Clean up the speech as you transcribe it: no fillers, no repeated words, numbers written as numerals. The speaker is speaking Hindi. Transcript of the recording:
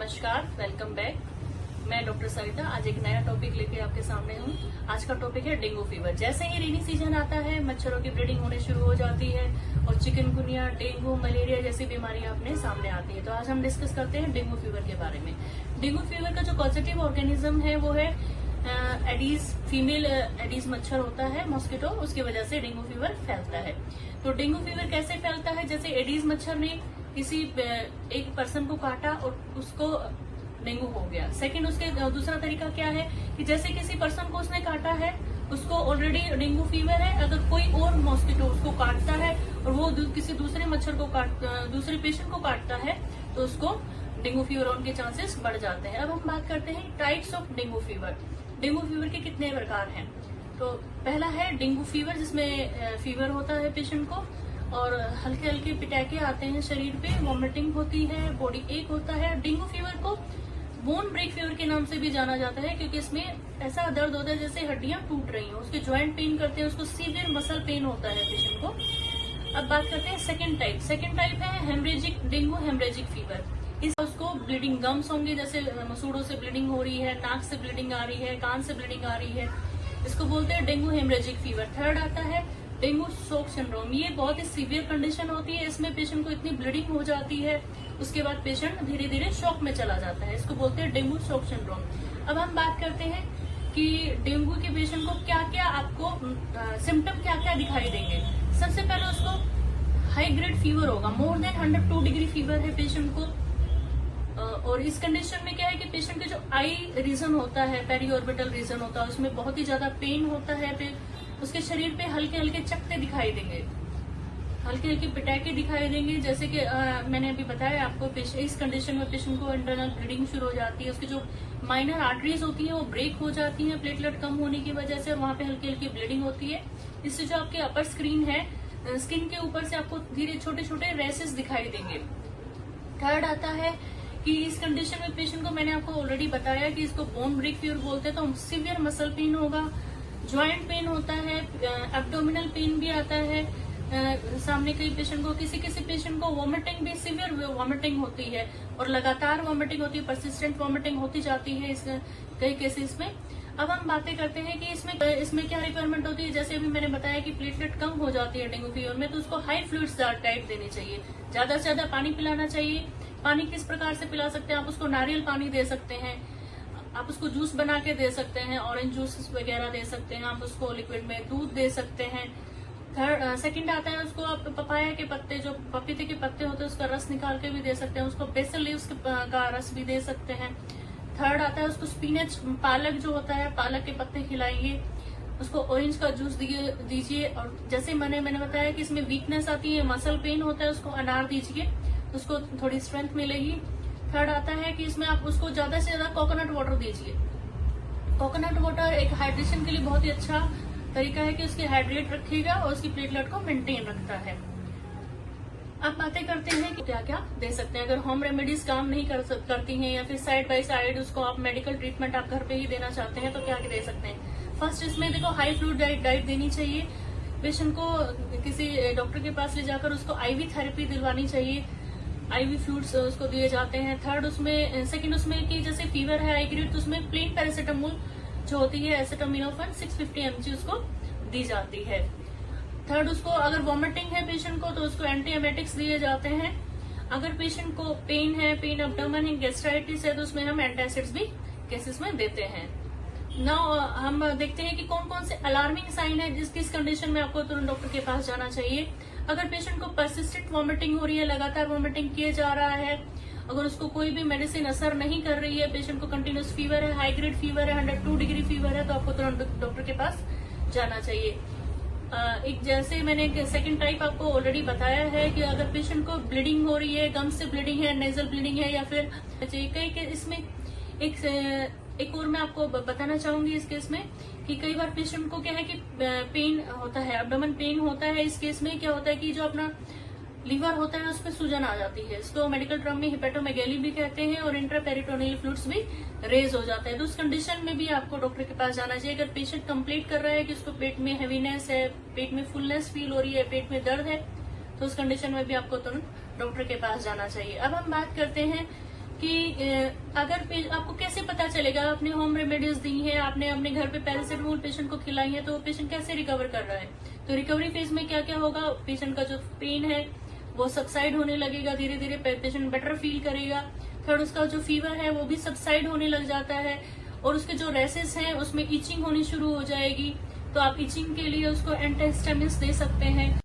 नमस्कार, वेलकम बैक। मैं डॉक्टर सरिता आज एक नया टॉपिक लेके आपके सामने हूँ। आज का टॉपिक है डेंगू फीवर। जैसे ही रेनी सीजन आता है, मच्छरों की ब्रीडिंग होने शुरू हो जाती है और चिकनगुनिया, डेंगू, मलेरिया जैसी बीमारियां अपने सामने आती है। तो आज हम डिस्कस करते हैं डेंगू फीवर के बारे में। डेंगू फीवर का जो पॉजिटिव ऑर्गेनिज्म है वो है एडीज, फीमेल एडीज मच्छर होता है, मॉस्किटो, उसकी वजह से डेंगू फीवर फैलता है। तो डेंगू फीवर कैसे फैलता है? जैसे एडीज मच्छर ने किसी एक पर्सन को काटा और उसको डेंगू हो गया। सेकंड, उसके दूसरा तरीका क्या है कि जैसे किसी पर्सन को उसने काटा है, उसको ऑलरेडी डेंगू फीवर है, अगर कोई और मॉस्किटो उसको काटता है और वो किसी दूसरे मच्छर को दूसरे पेशेंट को काटता है तो उसको डेंगू फीवर होने के चांसेस बढ़ जाते हैं। अब हम बात करते हैं types of dengue fever. Dengue fever के कितने प्रकार हैं? तो पहला है डेंगू फीवर, जिसमें फीवर होता है पेशेंट को और हल्के हल्के पिटाके आते हैं शरीर पे, वॉमिटिंग होती है, बॉडी एक होता है। डेंगू फीवर को बोन ब्रेक फीवर के नाम से भी जाना जाता है क्योंकि इसमें ऐसा दर्द होता है जैसे हड्डियां टूट रही हैं, उसके ज्वाइंट पेन करते हैं, उसको सीवियर मसल पेन होता है पेशेंट को। अब बात करते हैं सेकेंड टाइप। सेकेंड टाइप है हेमरेजिक डेंगू, हेमरेजिक फीवर। उसको ब्लीडिंग गम्स होंगे, जैसे मसूड़ों से ब्लीडिंग हो रही है, नाक से ब्लीडिंग आ रही है, कान से ब्लीडिंग आ रही है, इसको बोलते हैं डेंगू हेमरेजिक फीवर। थर्ड आता है डेंगू शॉक सिंड्रोम। ये बहुत ही सीवियर कंडीशन होती है, इसमें पेशेंट को इतनी ब्लीडिंग हो जाती है, उसके बाद पेशेंट धीरे धीरे शॉक में चला जाता है, इसको बोलते हैं डेंगू शॉक सिंड्रोम। अब हम बात करते हैं कि डेंगू के पेशेंट को क्या क्या आपको सिम्टम क्या क्या दिखाई देंगे। सबसे पहले उसको हाई ग्रेड फीवर होगा, मोर देन 102 डिग्री फीवर है पेशेंट को। और इस कंडीशन में क्या है कि पेशेंट के जो आई रीजन होता है, पेरीऑर्बिटल रीजन होता है, उसमें बहुत ही ज्यादा पेन होता है। फिर उसके शरीर पे हल्के हल्के चकते दिखाई देंगे, हल्के हल्के पिटाके दिखाई देंगे। जैसे कि मैंने अभी बताया आपको, इस कंडीशन में पेशेंट को इंटरनल ब्लीडिंग शुरू हो जाती है, उसकी जो माइनर आर्टरीज होती है वो ब्रेक हो जाती है प्लेटलेट कम होने की वजह से, और वहां पे हल्की हल्की ब्लीडिंग होती है। इससे जो आपके अपर स्क्रीन है, स्किन के ऊपर से आपको धीरे छोटे छोटे रैसेस दिखाई देंगे। थर्ड आता है कि इस कंडीशन में पेशेंट को मैंने आपको ऑलरेडी बताया कि इसको बोन ब्रेक फीवर बोलते हैं। तो सीवियर मसल पेन होगा, ज्वाइंट पेन होता है, एब्डोमिनल पेन भी आता है। सामने कई पेशेंट को, किसी किसी पेशेंट को वॉमिटिंग भी, सीवियर वॉमिटिंग होती है और लगातार वॉमिटिंग होती है, परसिस्टेंट वॉमिटिंग होती जाती है इस कई केसेस में। अब हम बातें करते हैं कि इसमें क्या रिक्वायरमेंट होती है। जैसे अभी मैंने बताया कि प्लेटलेट कम हो जाती है डेंगू फीवर में, तो उसको हाई फ्लूइड्स डाइट देनी चाहिए, ज्यादा से ज्यादा पानी पिलाना चाहिए। पानी किस प्रकार से पिला सकते हैं? आप उसको नारियल पानी दे सकते हैं, आप उसको जूस बना के दे सकते हैं, ऑरेंज जूस वगैरह दे सकते हैं, आप उसको लिक्विड में दूध दे सकते हैं। सेकंड आता है उसको आप पपाया के पत्ते, जो पपीते के पत्ते होते हैं, उसका रस निकाल के भी दे सकते हैं, उसको बेसल लीव्स का रस भी दे सकते हैं। थर्ड आता है उसको स्पिनच, पालक जो होता है, पालक के पत्ते खिलाइए, उसको ऑरेंज का जूस दीजिए। और जैसे मैंने बताया कि इसमें वीकनेस आती है, मसल पेन होता है, उसको अनार दीजिए, उसको थोड़ी स्ट्रेंथ मिलेगी। थर्ड आता है कि इसमें आप उसको ज्यादा से ज्यादा कोकोनट वाटर दीजिए। कोकोनट वाटर एक हाइड्रेशन के लिए बहुत ही अच्छा तरीका है कि उसकी हाइड्रेट रखेगा और उसकी प्लेटलेट को मेंटेन रखता है। अब बातें करते हैं कि क्या क्या दे सकते हैं। अगर होम रेमेडीज काम नहीं करती हैं या फिर साइड बाय साइड उसको आप मेडिकल ट्रीटमेंट आप घर पे ही देना चाहते हैं, तो क्या दे सकते हैं? फर्स्ट, इसमें देखो हाई फ्लूइड डाइट देनी चाहिए। पेशेंट को किसी डॉक्टर के पास ले जाकर उसको आईवी थेरेपी दिलवानी चाहिए, आईवी फ्लूइड्स उसको दिए जाते हैं। थर्ड सेकंड उसमें कि जैसे फीवर है हाई ग्रेड, तो उसमें प्लेन पैरासीटामोल जो होती है, एसिटामिनोफेन 650 mg उसको दी जाती है। थर्ड, उसको अगर वॉमिटिंग है पेशेंट को तो उसको एंटी एमेटिक्स दिए जाते हैं। अगर पेशेंट को पेन है, पेन एब्डोमेन है, गैस्ट्राइटिस है, तो उसमें हम एंटासिड्स भी केसेस में देते हैं। नाउ हम देखते हैं कि कौन कौन से अलार्मिंग साइन है किस कंडीशन में आपको तुरंत डॉक्टर के पास जाना चाहिए। अगर पेशेंट को परसिस्टेंट वॉमिटिंग हो रही है, लगातार वॉमिटिंग किए जा रहा है, अगर उसको कोई भी मेडिसिन असर नहीं कर रही है, पेशेंट को कंटिन्यूस फीवर है, हाई ग्रेड फीवर है, 102 डिग्री फीवर है, तो आपको तुरंत डॉक्टर के पास जाना चाहिए। एक जैसे मैंने सेकंड टाइप आपको ऑलरेडी बताया है कि अगर पेशेंट को ब्लीडिंग हो रही है, गम से ब्लीडिंग है, नेजल ब्लीडिंग है, या फिर कई इसमें एक और मैं आपको बताना चाहूंगी इस केस में कि कई बार पेशेंट को क्या है कि पेन होता है, एब्डोमेन पेन होता है। इस केस में क्या होता है कि जो अपना लीवर होता है उस पर सूजन आ जाती है, इसको मेडिकल टर्म में हिपेटोमेगैली भी कहते हैं, और इंट्रापेरिटोनियल फ्लूइड्स भी रेज हो जाता है। तो उस कंडीशन में भी आपको डॉक्टर के पास जाना चाहिए। अगर पेशेंट कंप्लेंट कर रहा है कि उसको पेट में हैवीनेस है, पेट में फुलनेस फील हो रही है, पेट में दर्द है, तो उस कंडीशन में भी आपको तुरंत डॉक्टर के पास जाना चाहिए। अब हम बात करते हैं कि अगर आपको कैसे पता चलेगा, आपने होम रेमेडीज दी है, आपने अपने घर पे पैरासिटामोल पेशेंट को खिलाई है, तो पेशेंट कैसे रिकवर कर रहा है। तो रिकवरी फेज में क्या क्या होगा, पेशेंट का जो पेन है वो सबसाइड होने लगेगा, धीरे धीरे पेशेंट बेटर फील करेगा। थर्ड, उसका जो फीवर है वो भी सबसाइड होने लग जाता है, और उसके जो रेसेस हैं उसमें इचिंग होनी शुरू हो जाएगी। तो आप इचिंग के लिए उसको एंटीहिस्टामिन्स दे सकते हैं।